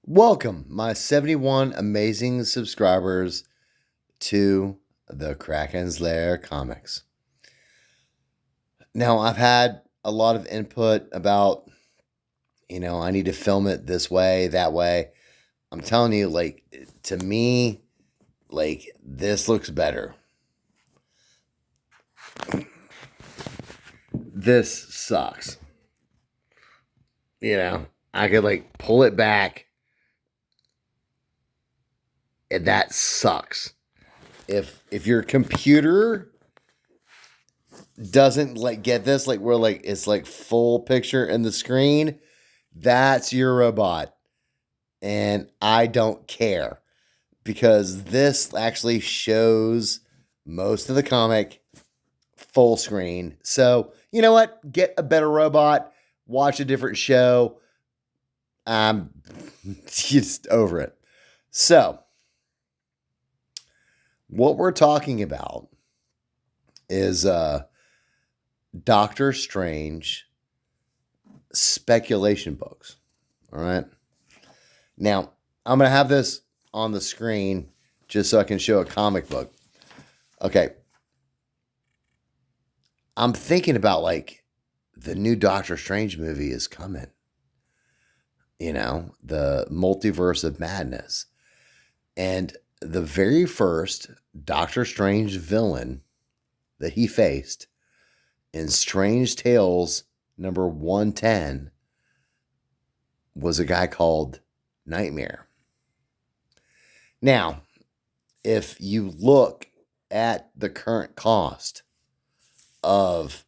Welcome, my 71 amazing subscribers, to the Krakens Lair Comics. Now, I've had a lot of input about, I need to film it this way, that way. I'm telling you, to me, this looks better. This sucks. I could, pull it back, and that sucks. If your computer doesn't get this, where it's full picture in the screen, that's your robot. And I don't care, because this actually shows most of the comic full screen. So, you know what? Get a better robot, watch a different show. I'm just over it. So, what we're talking about is Doctor Strange speculation books. All right. Now, I'm going to have this on the screen just so I can show a comic book. Okay. I'm thinking about the new Doctor Strange movie is coming. The Multiverse of Madness. And the very first Doctor Strange villain that he faced in Strange Tales number 110 was a guy called Nightmare. Now, if you look at the current cost of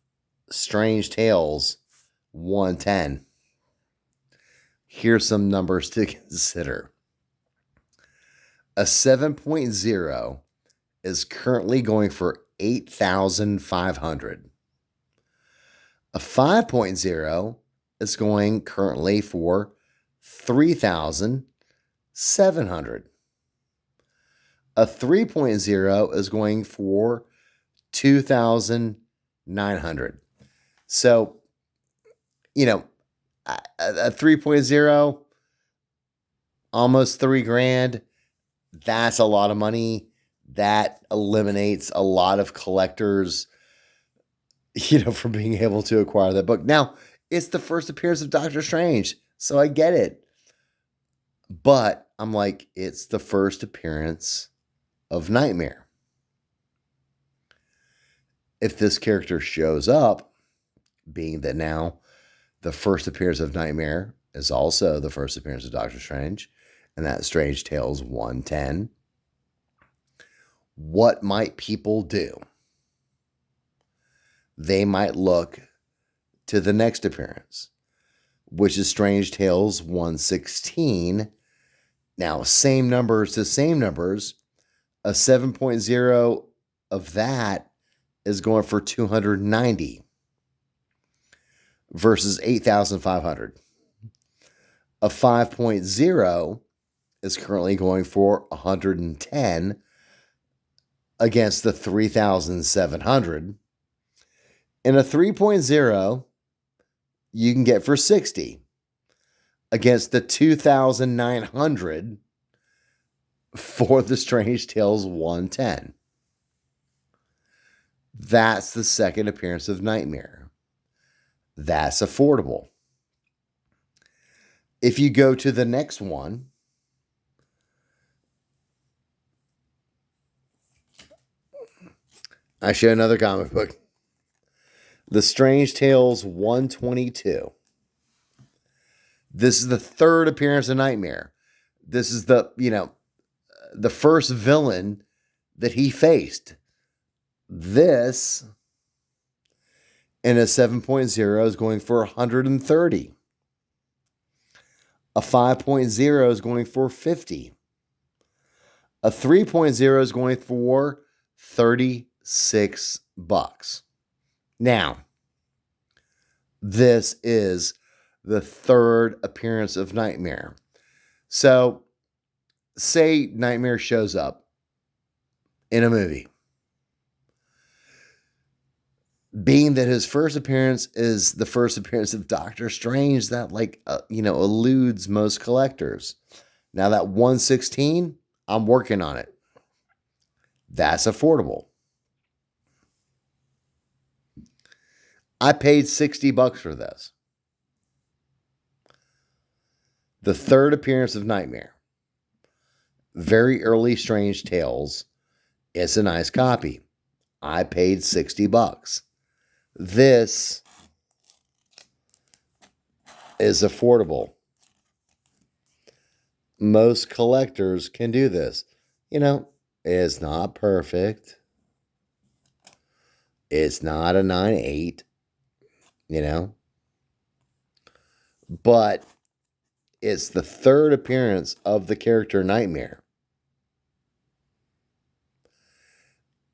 Strange Tales 110, here's some numbers to consider. A 7.0 is currently going for $8,500. A 5.0 is going currently for $3,700. A 3.0 is going for $2,900. So, a 3.0, almost $3,000. That's a lot of money. That eliminates a lot of collectors, from being able to acquire that book. Now, it's the first appearance of Doctor Strange, so I get it. But I'm it's the first appearance of Nightmare. If this character shows up, being that now the first appearance of Nightmare is also the first appearance of Doctor Strange, and that's Strange Tales 110, what might people do? They might look to the next appearance, which is Strange Tales 116. Now, same numbers to same numbers. A 7.0 of that is going for $290 versus $8,500. A 5.0 is currently going for $110 against the $3,700. And a 3.0 you can get for $60 against the $2,900 for the Strange Tales 110. That's the second appearance of Nightmare. That's affordable. If you go to the next one, I show another comic book. The Strange Tales 122. This is the third appearance of Nightmare. This is the first villain that he faced. This, in a 7.0, is going for $130. A 5.0 is going for $50. A 3.0 is going for $36. Now, this is the third appearance of Nightmare. So, say Nightmare shows up in a movie. being that his first appearance is the first appearance of Doctor Strange, that eludes most collectors. Now that 116, I'm working on it. That's affordable. I paid $60 for this. The third appearance of Nightmare. Very early Strange Tales. It's a nice copy. I paid $60. This is affordable. Most collectors can do this. It's not perfect. It's not a 9.8, but it's the third appearance of the character Nightmare.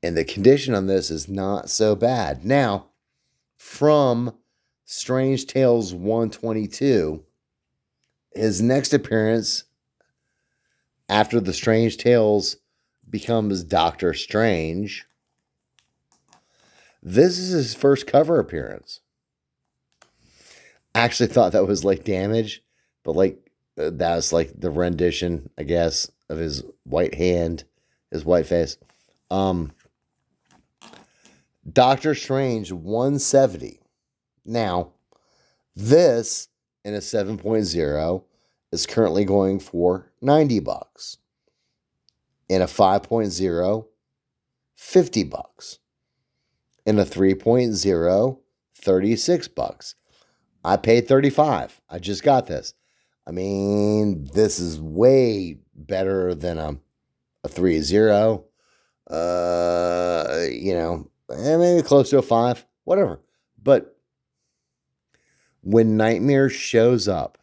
And the condition on this is not so bad. Now, from Strange Tales 122, his next appearance after the Strange Tales becomes Doctor Strange. This is his first cover appearance. I actually thought that was like Damage, but that was like the rendition, I guess, of his white hand, his white face. Doctor Strange 170. Now, this in a 7.0 is currently going for $90. In a 5.0, $50. In a 3.0, $36. I paid $35. I just got this. I mean, this is way better than a 3.0. Maybe close to a 5, whatever. But when Nightmare shows up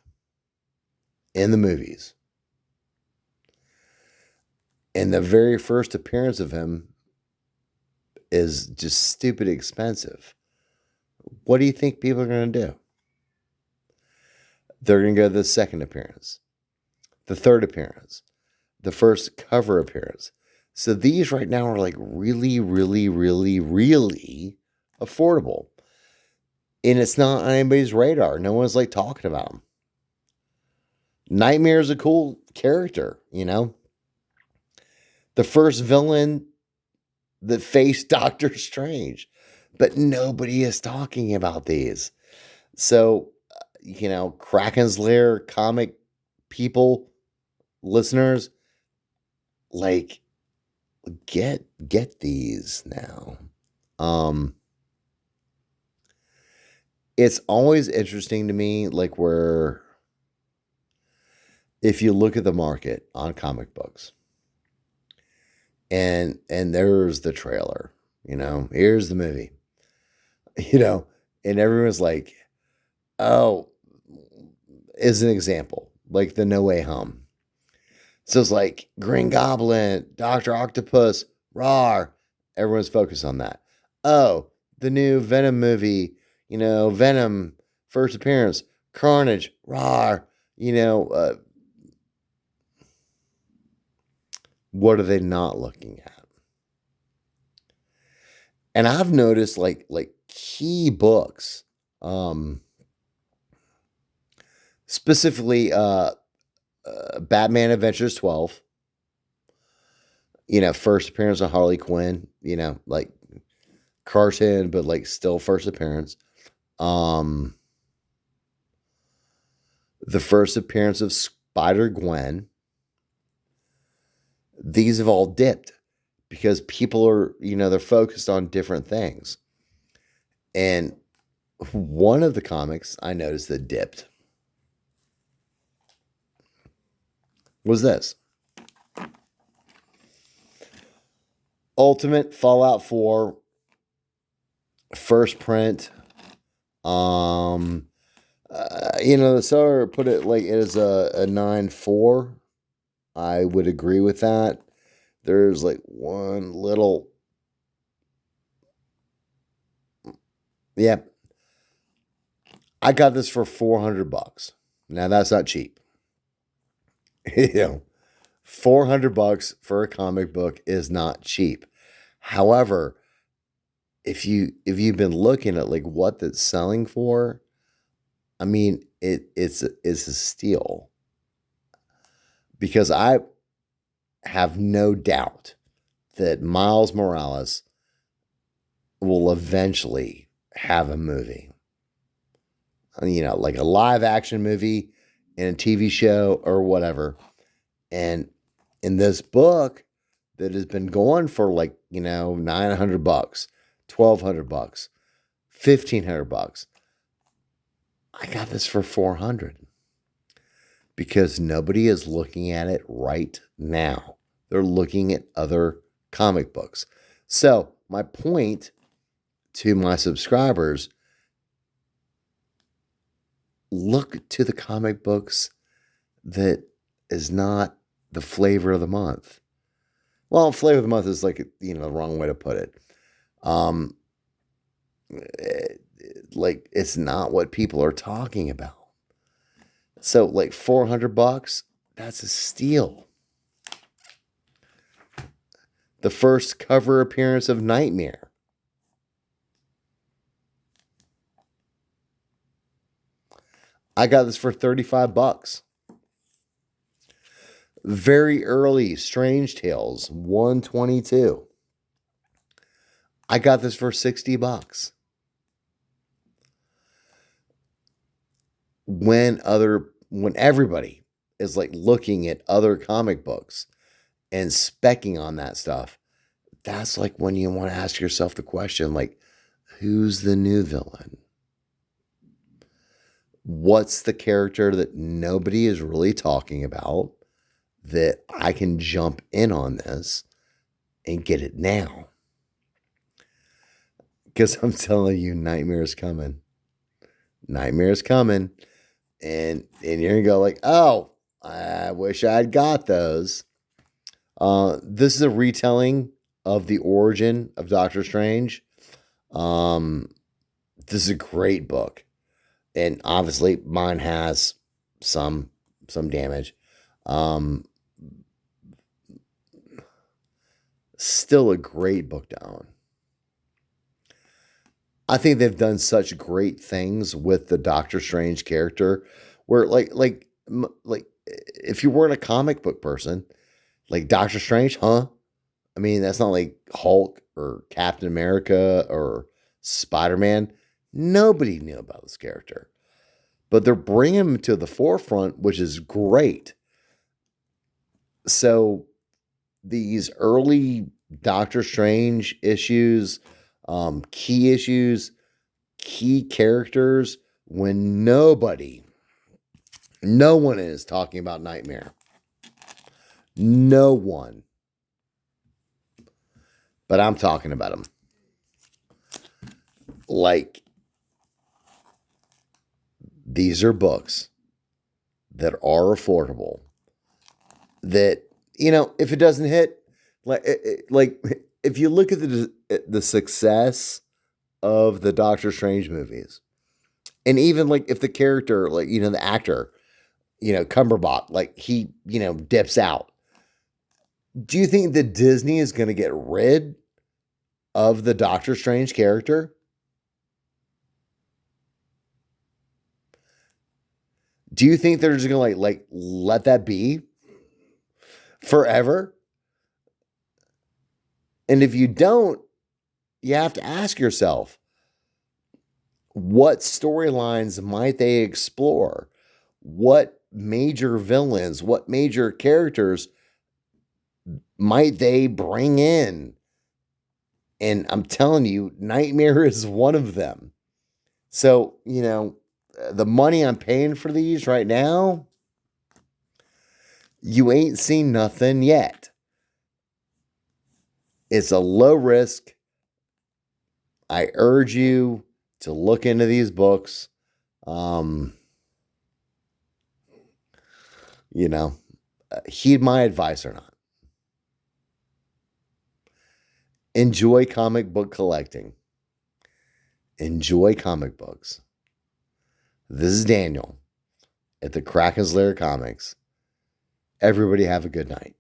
in the movies, and the very first appearance of him is just stupid expensive, what do you think people are going to do? They're going to go to the second appearance, the third appearance, the first cover appearance. So these right now are like really, really, really, really affordable. And it's not on anybody's radar. No one's like talking about them. Nightmare is a cool character, The first villain that faced Doctor Strange. But nobody is talking about these. So, Krakens Lair comic people, listeners, get these now. It's always interesting to me, where if you look at the market on comic books, and there's the trailer, here's the movie, and everyone's like, oh, is an example, like the No Way Home. So it's like Green Goblin, Dr. Octopus, rawr. Everyone's focused on that. Oh, the new Venom movie, Venom, first appearance, Carnage, rawr. What are they not looking at? And I've noticed like key books, specifically Batman Adventures 12, first appearance of Harley Quinn, cartoon, but still first appearance. The first appearance of Spider-Gwen. These have all dipped because people are, they're focused on different things. And one of the comics I noticed that dipped was this. Ultimate Fallout 4 first print. The seller put it as a 9.4. I would agree with that. There's one little, yeah. I got this for $400. Now that's not cheap. $400 for a comic book is not cheap. However, if you've been looking at like what that's selling for, I mean it's a steal because I have no doubt that Miles Morales will eventually have a movie. Like a live action movie and a TV show or whatever. And in this book that has been going for like, $900, $1,200, $1,500, I got this for $400 because nobody is looking at it right now. They're looking at other comic books. So my point to my subscribers, look to the comic books that is not the flavor of the month. Well, flavor of the month is like, the wrong way to put it. Like it's not what people are talking about. So like $400, that's a steal. The first cover appearance of Nightmare. I got this for $35. Very early Strange Tales 122. I got this for $60. When everybody is like looking at other comic books and specking on that stuff, that's like when you want to ask yourself the question, like, who's the new villain? What's the character that nobody is really talking about that I can jump in on this and get it now? Because I'm telling you, Nightmare is coming. Nightmare is coming. And you're going to go like, oh, I wish I'd got those. This is a retelling of the origin of Doctor Strange. This is a great book. And obviously mine has some damage. Still a great book to own. I think they've done such great things with the Doctor Strange character where like if you weren't a comic book person, like Doctor Strange, huh? I mean, that's not like Hulk or Captain America or Spider-Man. Nobody knew about this character. But they're bringing him to the forefront, which is great. So these early Doctor Strange issues, key issues, key characters, when no one is talking about Nightmare. No one. But I'm talking about him. Like, these are books that are affordable. That, if it doesn't hit, like if you look at the success of the Doctor Strange movies, and even like if the character, like, the actor, Cumberbatch, like he, dips out. Do you think that Disney is going to get rid of the Doctor Strange character? Do you think they're just going to like let that be forever? And if you don't, you have to ask yourself, what storylines might they explore? What major villains, what major characters might they bring in? And I'm telling you, Nightmare is one of them. So, the money I'm paying for these right now, you ain't seen nothing yet. It's a low risk. I urge you to look into these books. Heed my advice or not. Enjoy comic book collecting. Enjoy comic books. This is Daniel at the Krakens Lair Comics. Everybody have a good night.